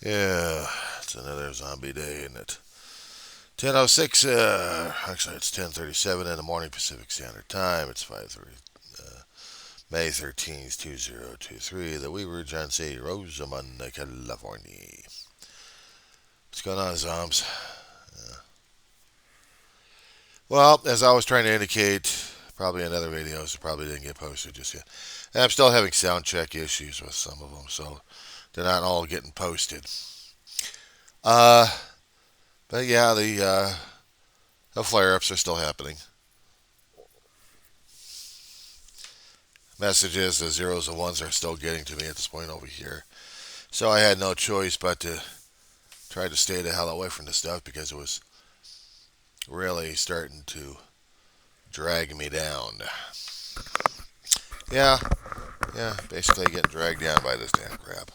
Yeah, it's another zombie day, isn't it? 10:06. Actually, it's 10:37 in the morning Pacific Standard Time. It's 5:30. May 13th, 2023. The Weaver John C. Rosamond, California. What's going on, Zoms? Well, as I was trying to indicate, probably in other videos that probably didn't get posted just yet. And I'm still having sound check issues with some of them, so they're not all getting posted. Uh, but yeah, the flare-ups are still happening. Messages, the zeros and ones are still getting to me at this point over here. So I had no choice but to try to stay the hell away from this stuff because it was really starting to drag me down. Yeah, yeah, basically getting dragged down by this damn crap.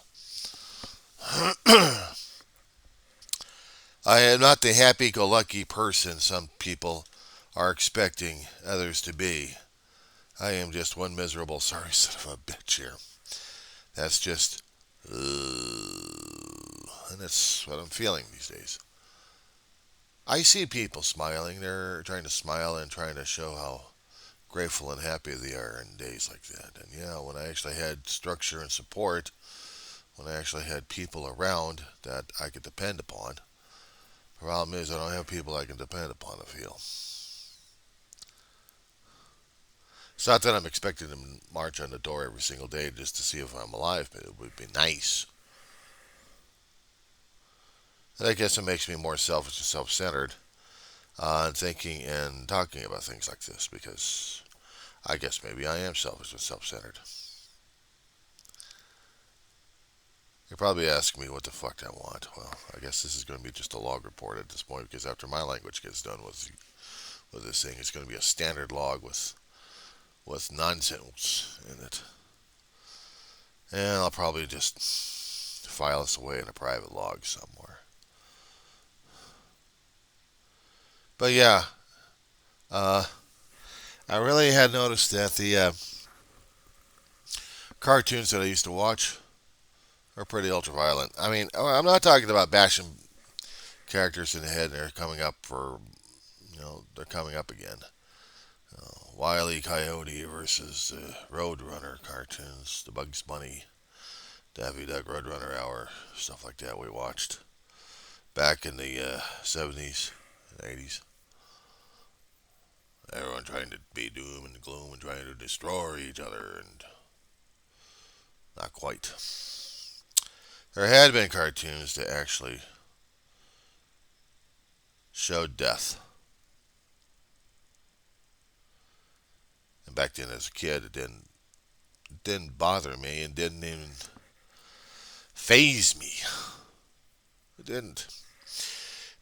I am not the happy-go-lucky person some people are expecting others to be. I am just one miserable sorry son of a bitch here. That's just, and that's what I'm feeling these days. I see people smiling. They're trying to smile and trying to show how grateful and happy they are in days like that. And yeah, when I actually had structure and support, when I actually had people around that I could depend upon, the problem is I don't have people I can depend upon, I feel. It's not that I'm expecting them to march on the door every single day just to see if I'm alive, but it would be nice. And I guess it makes me more selfish and self-centered thinking and talking about things like this because I guess maybe I am selfish and self-centered. You're probably asking me what the fuck I want. Well, I guess this is going to be just a log report at this point because after my language gets done with this thing, it's going to be a standard log with nonsense in it, and I'll probably just file this away in a private log somewhere. But yeah, uh, I really had noticed that the cartoons that I used to watch are pretty ultra violent. I mean, I'm not talking about bashing characters in the head and they're coming up for, they're coming up again. Wile E. Coyote versus the Roadrunner cartoons, the Bugs Bunny, Daffy Duck Roadrunner Hour, stuff like that we watched back in the 70s and 80s. Everyone trying to be doom and gloom and trying to destroy each other, and not quite. There had been cartoons that actually showed death. And back then, as a kid, it didn't bother me and didn't even phase me. It didn't.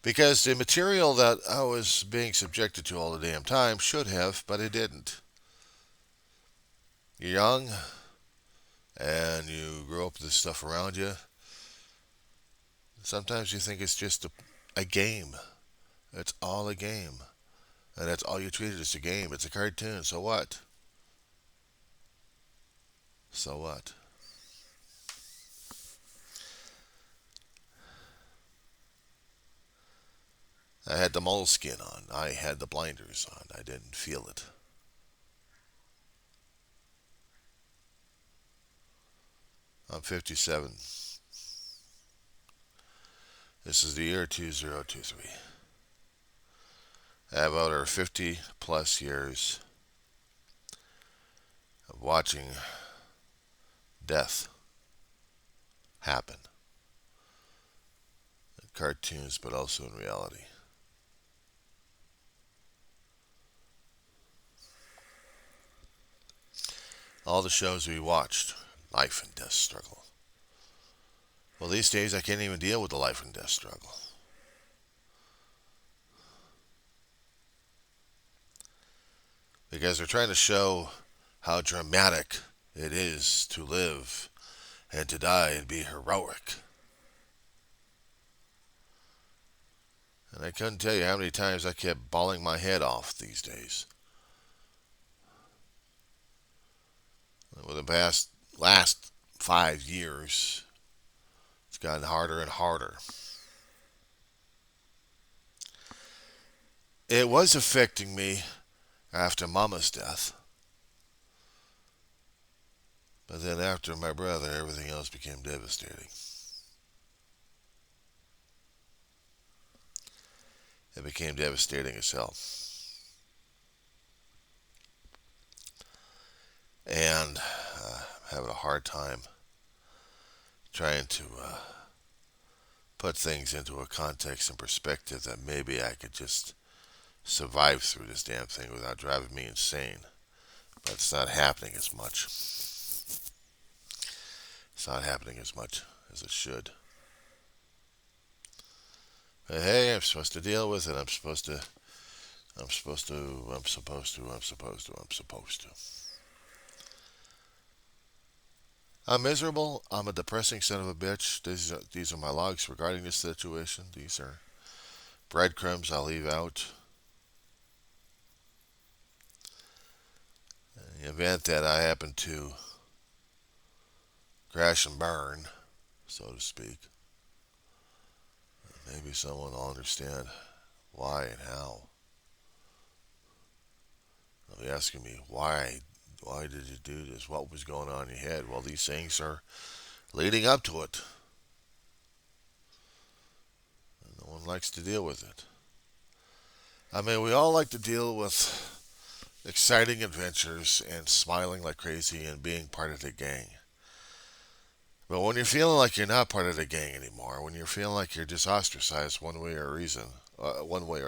Because the material that I was being subjected to all the damn time should have, but it didn't. You're young and you grow up with this stuff around you. Sometimes you think it's just a game. It's all a game. And that's all you treat it as a game. It's a cartoon. So what? So what? I had the moleskin on. I had the blinders on. I didn't feel it. I'm 57. This is the year 2023. I have over 50 plus years of watching death happen in cartoons, but also in reality. All the shows we watched, life and death struggle. Well, these days I can't even deal with the life and death struggle because they're trying to show how dramatic it is to live and to die and be heroic. And I couldn't tell you how many times I kept bawling my head off these days. Over the past last 5 years, it's gotten harder and harder. It was affecting me after Mama's death, but then after my brother, everything else became devastating. It became devastating as hell. And having a hard time trying to put things into a context and perspective that maybe I could just survive through this damn thing without driving me insane. But it's not happening as much. It's not happening as much as it should. But hey, I'm supposed to deal with it. I'm supposed to. I'm supposed to. I'm supposed to. I'm supposed to. I'm supposed to. I'm miserable. I'm a depressing son of a bitch. These are my logs regarding this situation. These are breadcrumbs I'll leave out. In the event that I happen to crash and burn, so to speak, maybe someone will understand why and how. They'll be asking me, why? Why did you do this? What was going on in your head? Well, these things are leading up to it. No one likes to deal with it. I mean, we all like to deal with exciting adventures and smiling like crazy and being part of the gang. But when you're feeling like you're not part of the gang anymore, when you're feeling like you're just ostracized one way or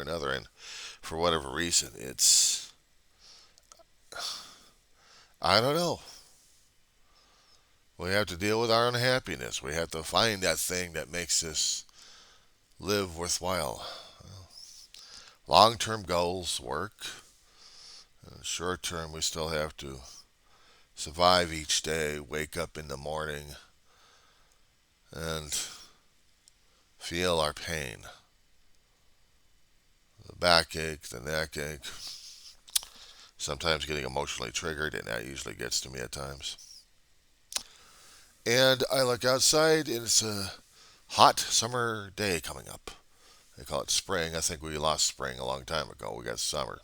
another, and for whatever reason, it's, I don't know. We have to deal with our unhappiness. We have to find that thing that makes us live worthwhile. Long-term goals work. Short-term, we still have to survive each day, wake up in the morning, and feel our pain. The backache, the neck ache, sometimes getting emotionally triggered, and that usually gets to me at times. And I look outside, and it's a hot summer day coming up. They call it spring. I think we lost spring a long time ago. We got summer.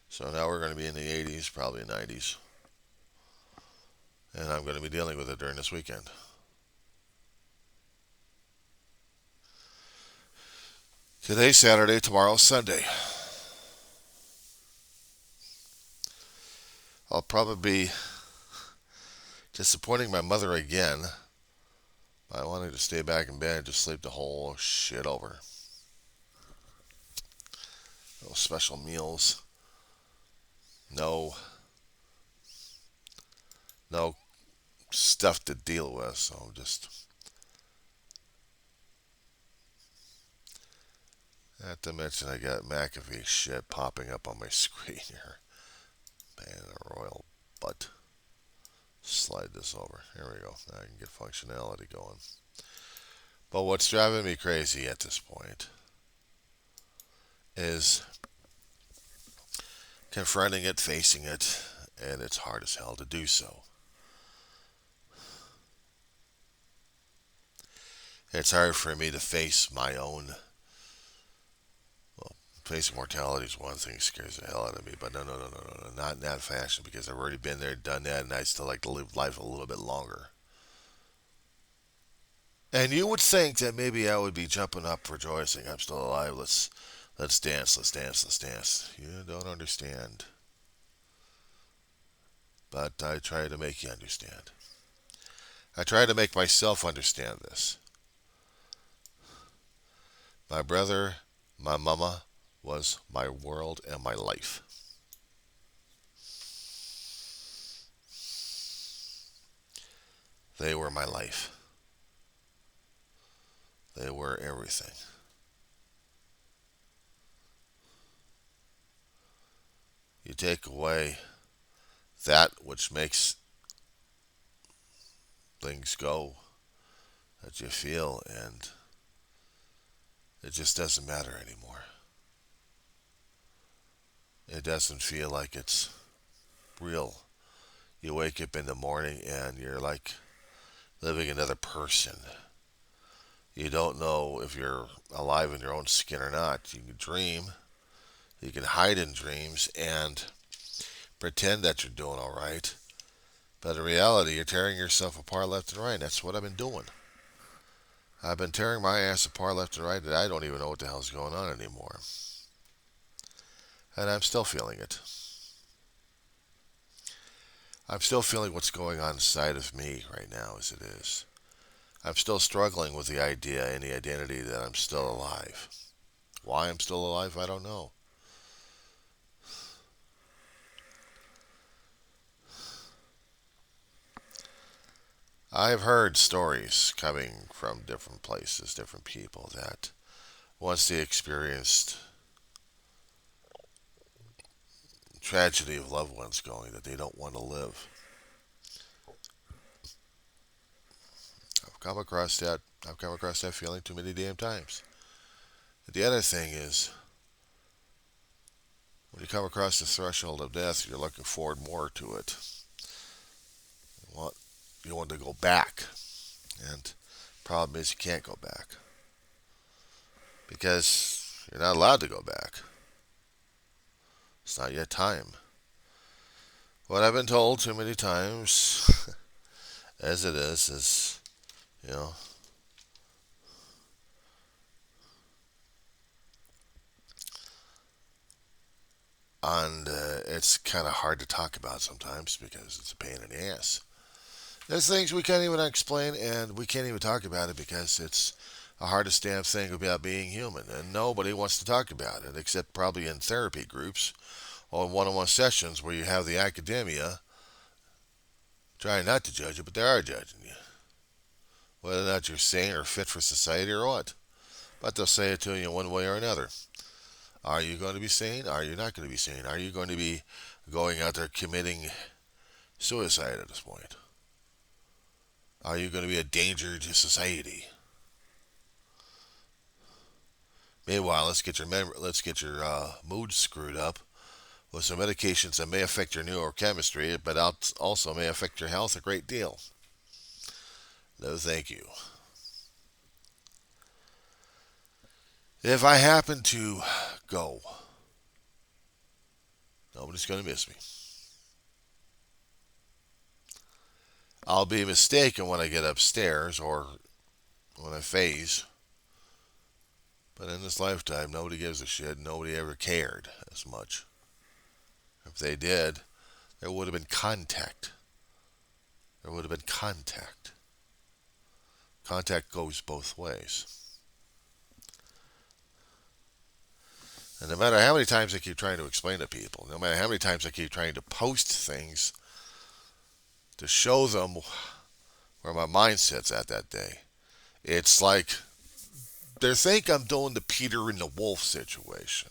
So now we're going to be in the 80s, probably 90s. And I'm going to be dealing with it during this weekend. Today's Saturday, tomorrow's Sunday. I'll probably be disappointing my mother again by wanting to stay back in bed and just sleep the whole shit over. No special meals. No stuff to deal with, so just not to mention I got McAfee shit popping up on my screen here. Man, a royal butt. Slide this over. Here we go. Now I can get functionality going. But what's driving me crazy at this point is confronting it, facing it, and it's hard as hell to do so. It's hard for me to face my own. Well, facing mortality is one thing that scares the hell out of me, but no, not in that fashion, because I've already been there, done that, and I still like to live life a little bit longer. And you would think that maybe I would be jumping up, rejoicing, I'm still alive, let's dance, let's dance, let's dance. You don't understand. But I try to make you understand. I try to make myself understand this. My brother, my mama, was my world and my life. They were my life. They were everything. You take away that which makes things go that you feel, and it just doesn't matter anymore. It doesn't feel like it's real. You wake up in the morning and you're like living another person. You don't know if you're alive in your own skin or not. You can dream, you can hide in dreams and pretend that you're doing all right. But in reality, you're tearing yourself apart left and right. That's what I've been doing. I've been tearing my ass apart left and right that I don't even know what the hell's going on anymore. And I'm still feeling it. I'm still feeling what's going on inside of me right now as it is. I'm still struggling with the idea and the identity that I'm still alive. Why I'm still alive, I don't know. I've heard stories coming from different places, different people that once they experienced tragedy of loved ones going, that they don't want to live. I've come across that. I've come across that feeling too many damn times. The other thing is, when you come across the threshold of death, you're looking forward more to it. You want, you want to go back, and problem is you can't go back because you're not allowed to go back. It's not yet time. What I've been told too many times, as it is you know, and it's kind of hard to talk about sometimes because it's a pain in the ass. There's things we can't even explain, and we can't even talk about it because it's a hardest damn thing about being human, and nobody wants to talk about it except probably in therapy groups or in one-on-one sessions where you have the academia trying not to judge you, but they are judging you, whether or not you're sane or fit for society or what. But they'll say it to you one way or another. Are you going to be sane? Are you not going to be sane? Are you going to be going out there committing suicide at this point? Are you going to be a danger to society? Meanwhile, let's get your mood screwed up with some medications that may affect your neurochemistry, but also may affect your health a great deal. No, thank you. If I happen to go, nobody's going to miss me. I'll be mistaken when I get upstairs or when I phase. But in this lifetime, nobody gives a shit. Nobody ever cared as much. If they did, there would have been contact. There would have been contact. Contact goes both ways. And no matter how many times I keep trying to explain to people, no matter how many times I keep trying to post things to show them where my mindset's at that day, it's like they think I'm doing the Peter and the Wolf situation.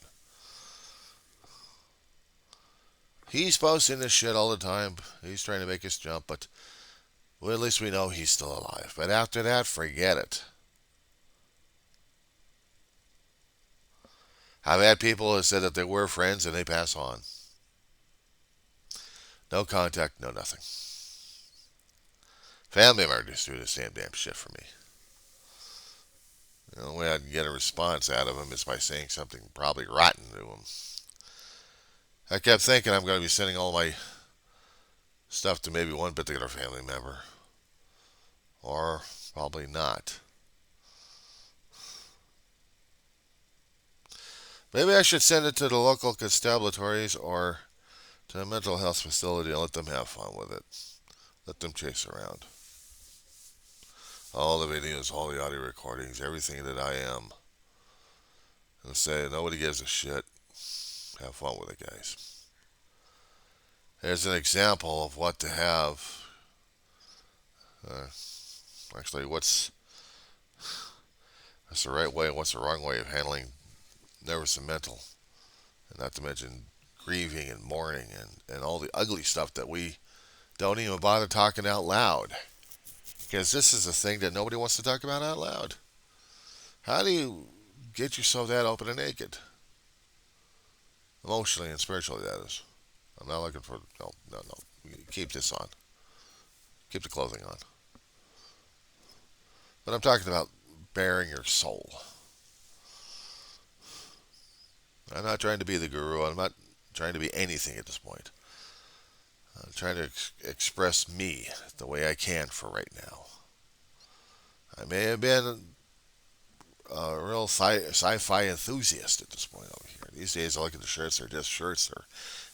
He's posting this shit all the time. He's trying to make us jump, but well, at least we know he's still alive. But after that, forget it. I've had people who said that they were friends and they pass on. No contact, no nothing. Family members do the same damn shit for me. The only way I can get a response out of them is by saying something probably rotten to them. I kept thinking I'm going to be sending all my stuff to maybe one particular family member. Or probably not. Maybe I should send it to the local constabulatories or to a mental health facility and let them have fun with it. Let them chase around. All the videos, all the audio recordings, everything that I am. And say, nobody gives a shit. Have fun with it, guys. There's an example of what to have. Uh, actually, what's the right way and what's the wrong way of handling nervous and mental. And not to mention grieving and mourning and all the ugly stuff that we don't even bother talking out loud. Because this is a thing that nobody wants to talk about out loud. How do you get yourself that open and naked? Emotionally and spiritually, that is. I'm not looking for... No. Keep this on. Keep the clothing on. But I'm talking about bearing your soul. I'm not trying to be the guru. I'm not trying to be anything at this point. I'm trying to express me the way I can for right now. I may have been a real sci-fi enthusiast at this point over here. These days, I look at the shirts; they're just shirts. They're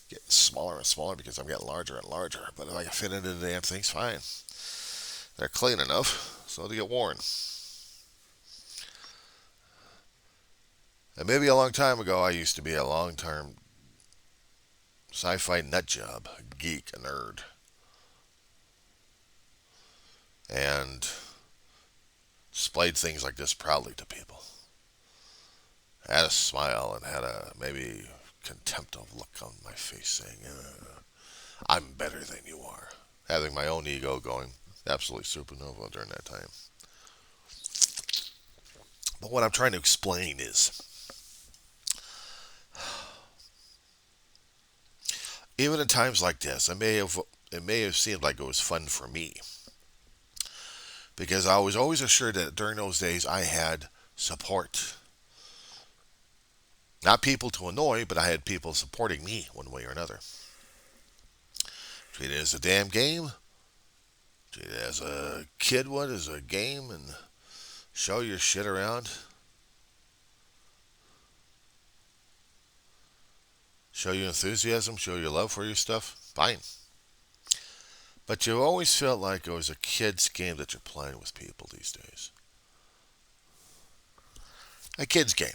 getting smaller and smaller because I'm getting larger and larger. But if I can fit into the damn things, fine. They're clean enough so they get worn. And maybe a long time ago, I used to be a long-term sci-fi nut job, a geek, a nerd, and displayed things like this proudly to people. Had a smile and had a maybe contemptuous look on my face saying, I'm better than you are. Having my own ego going absolutely supernova during that time. But what I'm trying to explain is, even in times like this, it may have seemed like it was fun for me because I was always assured that during those days I had support. Not people to annoy, but I had people supporting me one way or another. Treat it as a damn game. Treat it as a kid would, as a game, and show your shit around. Show your enthusiasm, show your love for your stuff. Fine. But you always felt like it was a kid's game that you're playing with people these days. A kid's game.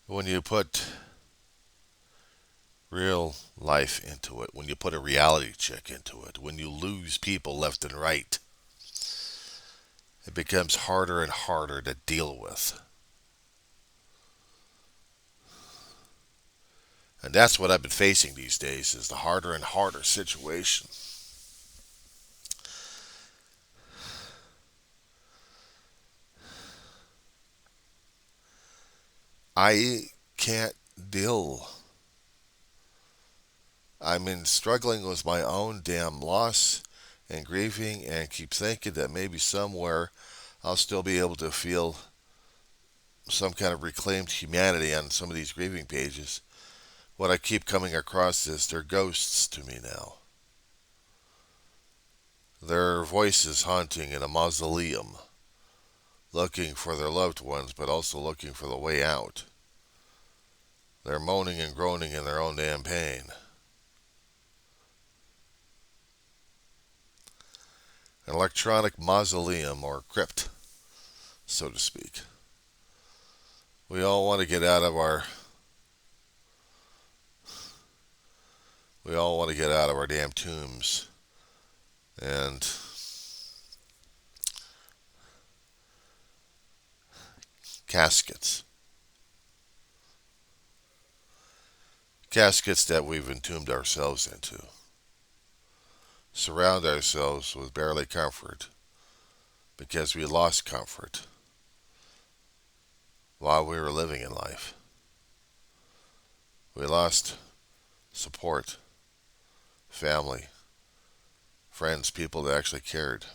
When you put real life into it, when you put a reality check into it, when you lose people left and right, it becomes harder and harder to deal with. And that's what I've been facing these days is the harder and harder situation. I can't deal. I'm in struggling with my own damn loss and grieving and keep thinking that maybe somewhere I'll still be able to feel some kind of reclaimed humanity on some of these grieving pages. What I keep coming across is they're ghosts to me now. They're voices haunting in a mausoleum, looking for their loved ones, but also looking for the way out. They're moaning and groaning in their own damn pain. An electronic mausoleum or crypt, so to speak. We all want to get out of our damn tombs and caskets. Caskets that we've entombed ourselves into. Surround ourselves with barely comfort because we lost comfort while we were living in life. We lost support, family, friends, people that actually cared.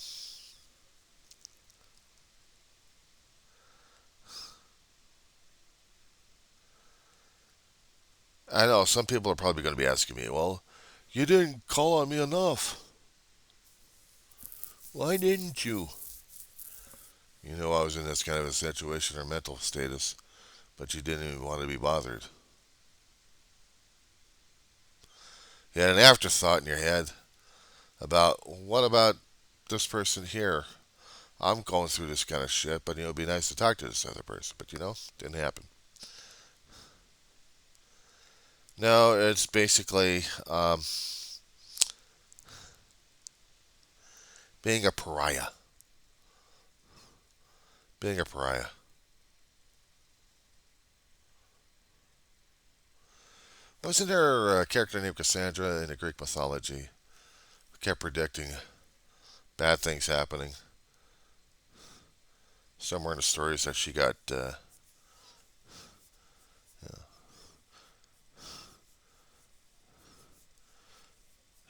I know some people are probably going to be asking me, well, you didn't call on me enough. Why didn't you? You know I was in this kind of a situation or mental status, but you didn't even want to be bothered. You had an afterthought in your head about, what about this person here? I'm going through this kind of shit, but it'd be nice to talk to this other person. But didn't happen. No, it's basically being a pariah. Being a pariah. Wasn't there a character named Cassandra in the Greek mythology who kept predicting bad things happening? Somewhere in the stories that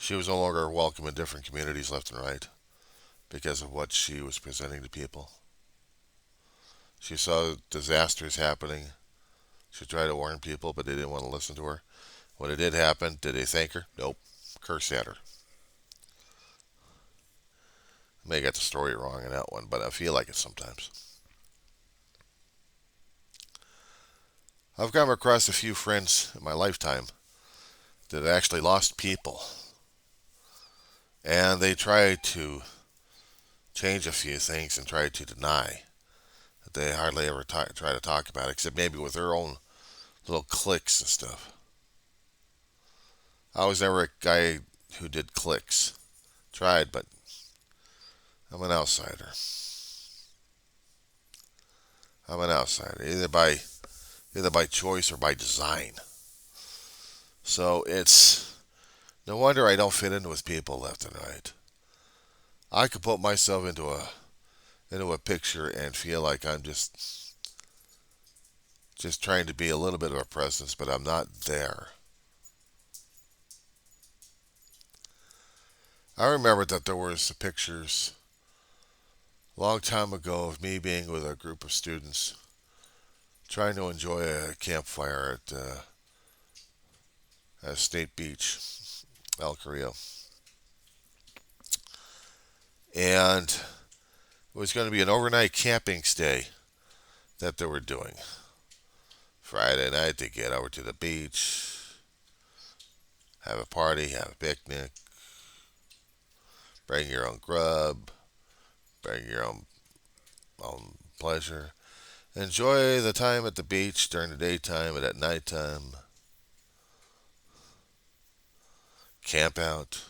She was no longer welcome in different communities left and right because of what she was presenting to people. She saw disasters happening. She tried to warn people, but they didn't want to listen to her. When it did happen, did they thank her? Nope. Curse at her. I may have got the story wrong in that one, but I feel like it sometimes. I've come across a few friends in my lifetime that actually lost people, and they tried to change a few things and tried to deny that they hardly ever try to talk about it, except maybe with their own little cliques and stuff. I was never a guy who did cliques. Tried, but I'm an outsider. I'm an outsider, either by choice or by design. So it's no wonder I don't fit in with people left and right. I could put myself into a picture and feel like I'm just trying to be a little bit of a presence, but I'm not there. I remember that there was pictures a long time ago of me being with a group of students trying to enjoy a campfire at State Beach, El Carrillo. And it was going to be an overnight camping stay that they were doing. Friday night, they get over to the beach, have a party, have a picnic, bring your own grub, bring your own pleasure. Enjoy the time at the beach during the daytime and at nighttime. Camp out.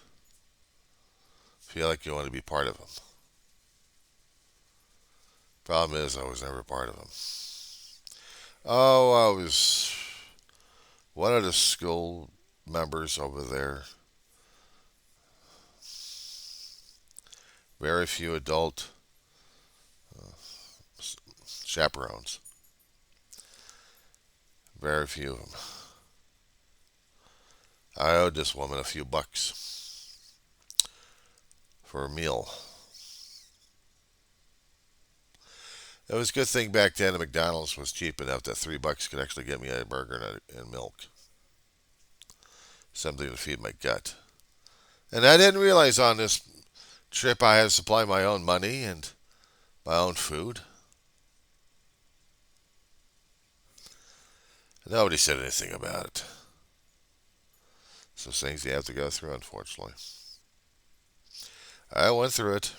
Feel like you want to be part of them. Problem is, I was never part of them. Oh, I was one of the school members over there. Very few adult chaperones. Very few of them. I owed this woman a few bucks for a meal. It was a good thing back then that McDonald's was cheap enough that $3 could actually get me a burger and milk. Something to feed my gut. And I didn't realize on this trip I had to supply my own money and my own food. Nobody said anything about it. So things you have to go through, unfortunately. I went through it,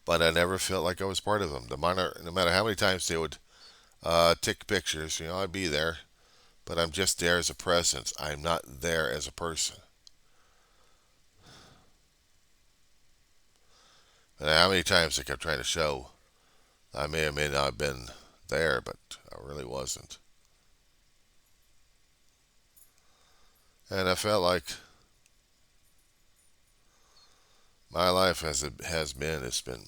but I never felt like I was part of them. No matter how many times they would take pictures, I'd be there, but I'm just there as a presence. I'm not there as a person. And how many times they kept trying to show I may or may not have been there, but I really wasn't. And I felt like my life as it has been, it's been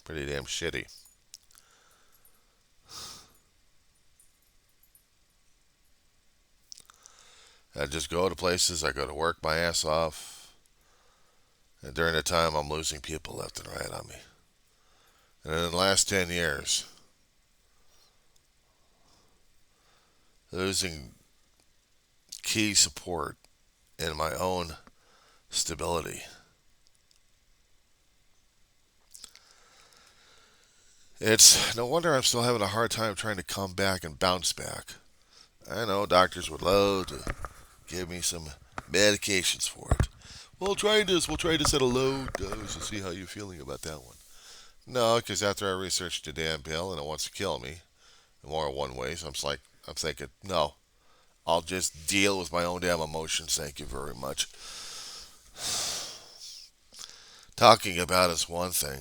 pretty damn shitty. I just go to places, I go to work my ass off, and during the time I'm losing people left and right on me. And in the last 10 years, losing key support in my own stability. It's no wonder I'm still having a hard time trying to come back and bounce back. I know doctors would love to give me some medications for it. We'll try this at a low dose and see how you're feeling about that one. No, because after I researched the damn pill and it wants to kill me in more than one way, so I'm thinking, no, I'll just deal with my own damn emotions. Thank you very much. Talking about is one thing,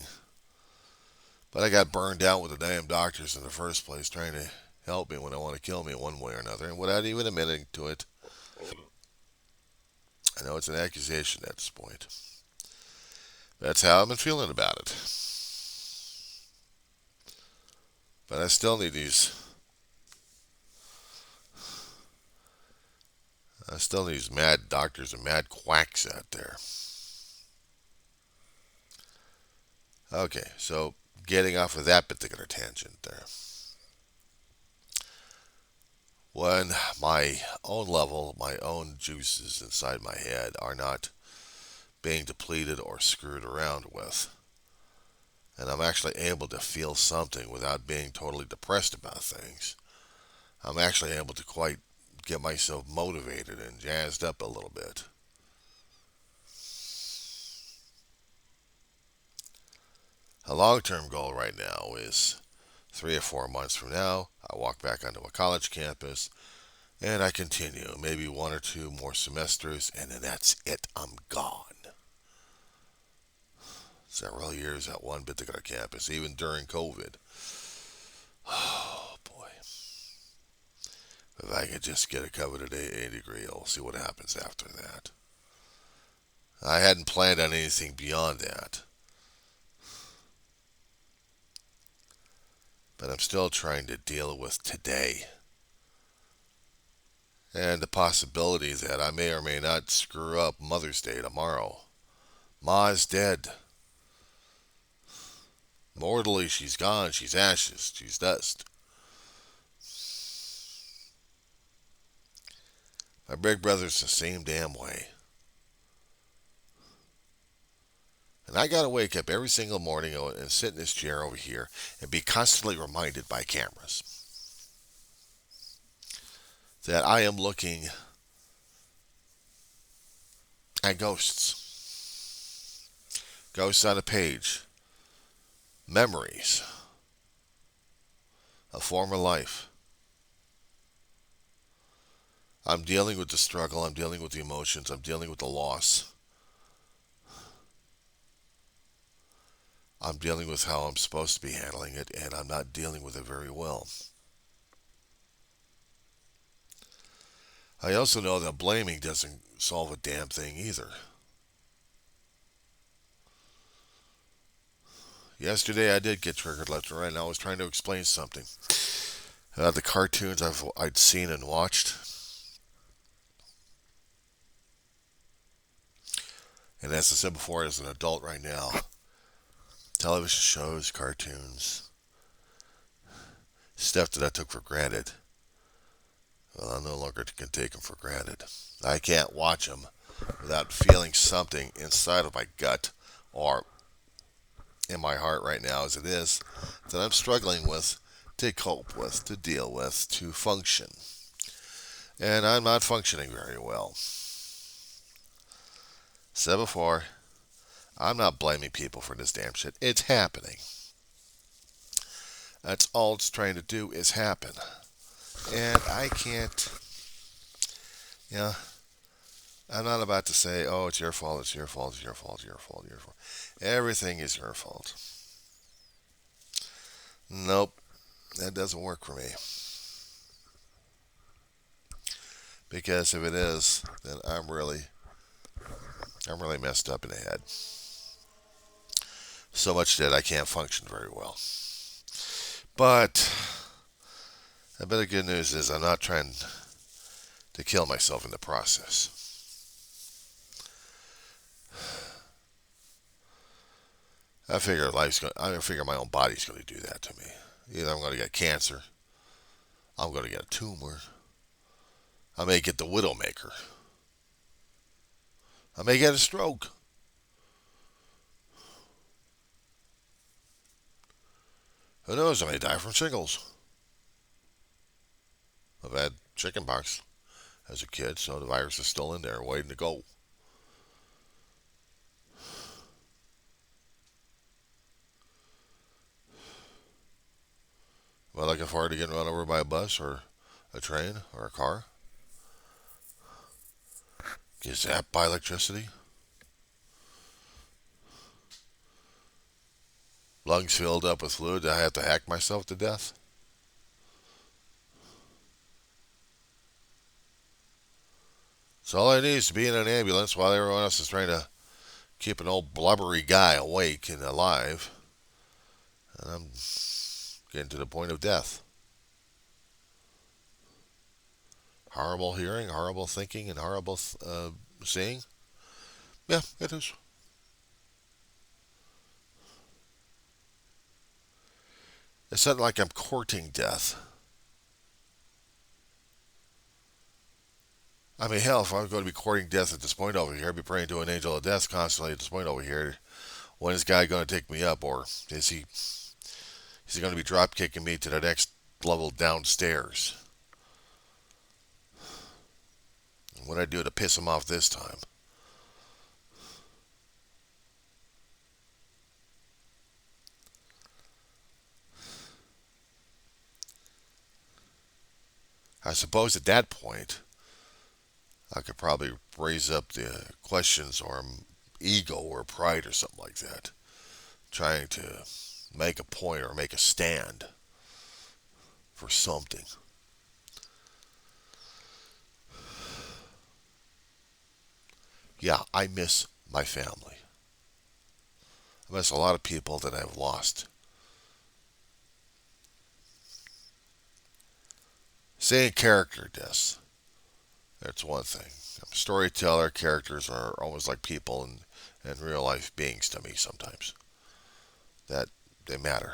but I got burned out with the damn doctors in the first place trying to help me when they want to kill me one way or another, and without even admitting to it. I know it's an accusation at this point. That's how I've been feeling about it. But I still need these I still need these mad doctors and mad quacks out there. Okay, so getting off of that particular tangent there. When my own level, my own juices inside my head are not being depleted or screwed around with, and I'm actually able to feel something without being totally depressed about things, I'm actually able to quite get myself motivated and jazzed up a little bit. A long term goal right now is 3 or 4 months from now, I walk back onto a college campus and I continue maybe 1 or 2 more semesters, and then that's it. I'm gone. Several years at one particular campus, even during COVID. Oh boy. If I could just get a coveted A degree, I'll see what happens after that. I hadn't planned on anything beyond that. But I'm still trying to deal with today. And the possibility that I may or may not screw up Mother's Day tomorrow. Ma is dead. Mortally, she's gone. She's ashes. She's dust. My big brother's the same damn way. And I gotta wake up every single morning and sit in this chair over here and be constantly reminded by cameras that I am looking at ghosts. Ghosts on a page. Memories. A former life. I'm dealing with the struggle. I'm dealing with the emotions. I'm dealing with the loss. I'm dealing with how I'm supposed to be handling it, and I'm not dealing with it very well. I also know that blaming doesn't solve a damn thing either. Yesterday I did get triggered left and right, and I was trying to explain something. The cartoons I'd seen and watched. And as I said before, as an adult right now, television shows, cartoons, stuff that I took for granted. Well, I no longer can take them for granted. I can't watch them without feeling something inside of my gut or in my heart right now as it is that I'm struggling with, to cope with, to deal with, to function. And I'm not functioning very well. Said before, I'm not blaming people for this damn shit. It's happening. That's all it's trying to do is happen. And I can't, you know, I'm not about to say, oh, it's your fault, it's your fault, it's your fault, it's your fault, your fault. Everything is your fault. Nope, that doesn't work for me. Because if it is, then I'm really messed up in the head. So much that I can't function very well. But a bit of good news is I'm not trying to kill myself in the process. I figure my own body's going to do that to me. Either I'm going to get cancer, I'm going to get a tumor, I may get the widowmaker, I may get a stroke. Who knows? I may die from shingles. I've had chickenpox as a kid, so the virus is still in there waiting to go. Am I looking forward to getting run over by a bus or a train or a car? Get zapped by electricity? Lungs filled up with fluid, I have to hack myself to death? So all I need is to be in an ambulance while everyone else is trying to keep an old blubbery guy awake and alive. And I'm getting to the point of death. Horrible hearing, horrible thinking, and horrible seeing? Yeah, it is. It's not like I'm courting death. I mean, hell, if I'm going to be courting death at this point over here, I'd be praying to an angel of death constantly at this point over here. When is God going to take me up, or is he going to be drop kicking me to the next level downstairs? What I do to piss him off this time? I suppose at that point, I could probably raise up the questions or ego or pride or something like that, trying to make a point or make a stand for something. Yeah, I miss my family. I miss a lot of people that I've lost. Saying character deaths, that's one thing. I'm a storyteller, characters are almost like people and real life beings to me sometimes. That they matter.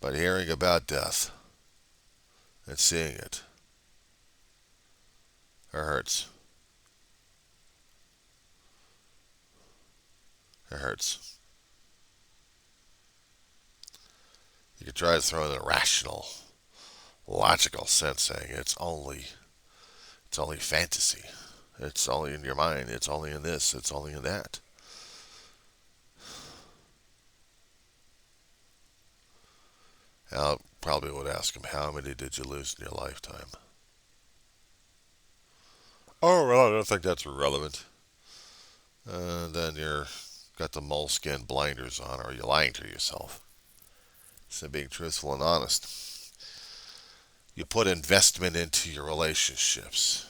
But hearing about death and seeing it hurts. It hurts. You could try to throw in a rational, logical sense, saying it's only fantasy. It's only in your mind. It's only in this. It's only in that. I probably would ask him, how many did you lose in your lifetime? Oh, well, I don't think that's relevant. Then you're got the moleskin blinders on, or you're lying to yourself. Instead of being truthful and honest. You put investment into your relationships.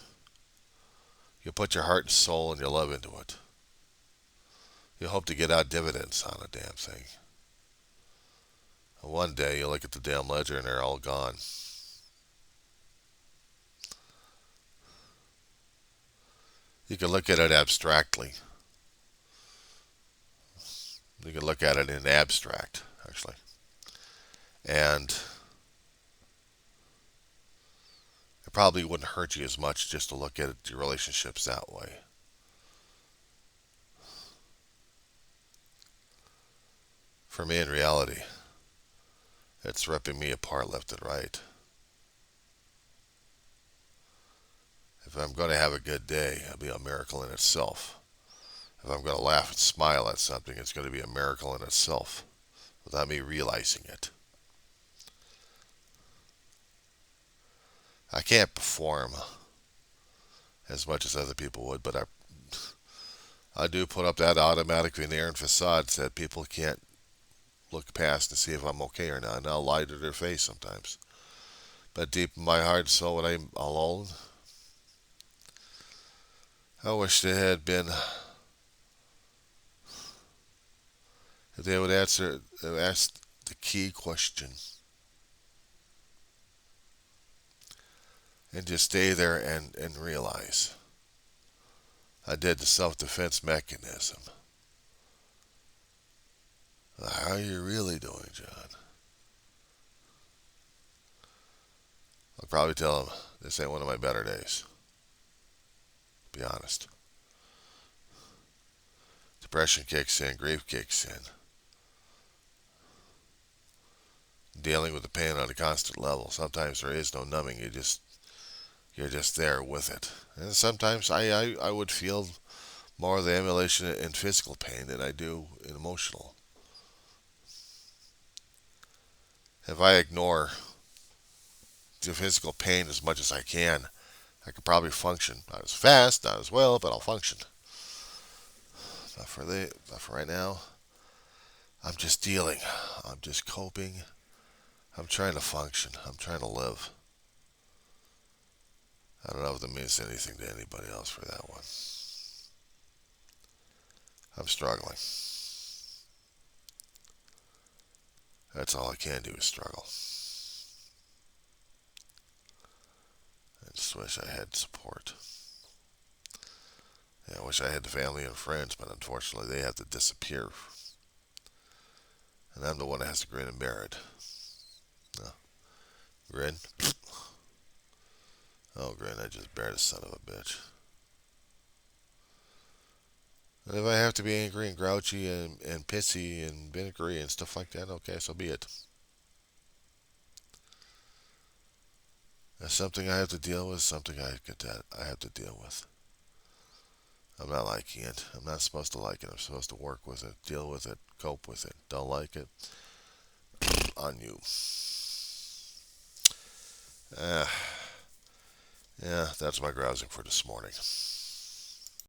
You put your heart and soul and your love into it. You hope to get out dividends on a damn thing. And one day you look at the damn ledger and they're all gone. You can look at it abstractly. You can look at it in abstract, actually. And it probably wouldn't hurt you as much just to look at your relationships that way. For me, in reality, it's ripping me apart left and right. If I'm going to have a good day, it'll be a miracle in itself. If I'm going to laugh and smile at something, it's going to be a miracle in itself without me realizing it. I can't perform as much as other people would, but I do put up that automatic veneer and facade that people can't look past to see if I'm okay or not, and I'll lie to their face sometimes. But deep in my heart and soul, when I'm alone, I wish they had been. If they would ask the key question and just stay there and realize I did the self-defense mechanism. How are you really doing, John? I'll probably tell them this ain't one of my better days. Be honest. Depression kicks in, grief kicks in. Dealing with the pain on a constant level. Sometimes there is no numbing. You're just there with it. And sometimes I would feel more of the emulation in physical pain than I do in emotional. If I ignore the physical pain as much as I can, I could probably function. Not as fast, not as well, but I'll function. Not for right now. I'm just dealing. I'm just coping. I'm trying to function. I'm trying to live. I don't know if that means anything to anybody else for that one. I'm struggling. That's all I can do is struggle. I just wish I had support. Yeah, I wish I had family and friends, but unfortunately they have to disappear. And I'm the one that has to grin and bear it. No. Grin? Oh, grin, I just bear the son of a bitch. And if I have to be angry and grouchy and pissy and vinegary and stuff like that, okay, so be it. That's something I have to deal with, something I have to deal with. I'm not liking it. I'm not supposed to like it. I'm supposed to work with it, deal with it, cope with it. Don't like it? On you. Uh, yeah, that's my grousing for this morning.